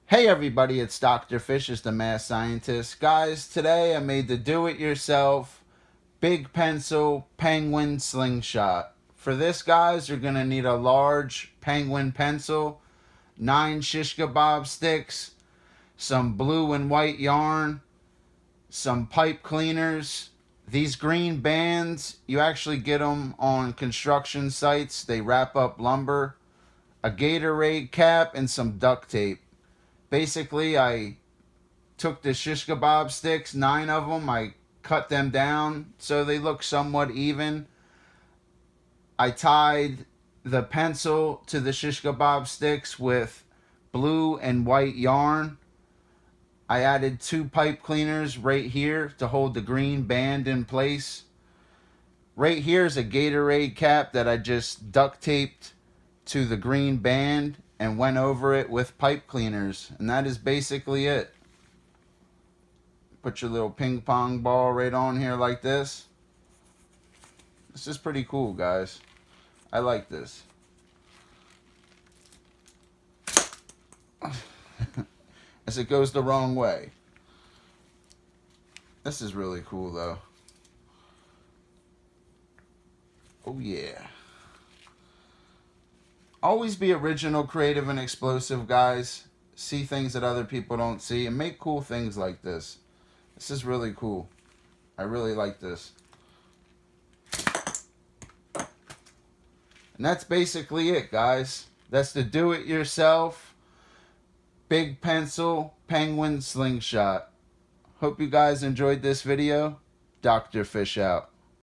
Hey everybody, it's Dr. Fish, is the Math Scientist. Guys, today I made the do-it-yourself big pencil penguin slingshot. For this, guys, you're going to need a large penguin pencil, 9 shish kebab sticks, some blue and white yarn, some pipe cleaners. These green bands, you actually get them on construction sites. They wrap up lumber, a Gatorade cap, and some duct tape. Basically, I took the shish kebab sticks, 9 of them. I cut them down so they look somewhat even. I tied the pencil to the shish kebab sticks with blue and white yarn. I added 2 pipe cleaners right here to hold the green band in place. Right here is a Gatorade cap that I just duct taped to the green band and went over it with pipe cleaners. And that is basically it. Put your little ping pong ball right on here like this. This is pretty cool, guys. I like this. As it goes the wrong way. This is really cool, though. Oh, yeah. Always be original, creative, and explosive, guys. See things that other people don't see and make cool things like this. This is really cool. I really like this. And that's basically it, guys. That's the do-it-yourself big pencil penguin slingshot. Hope you guys enjoyed this video. Dr. Fish out.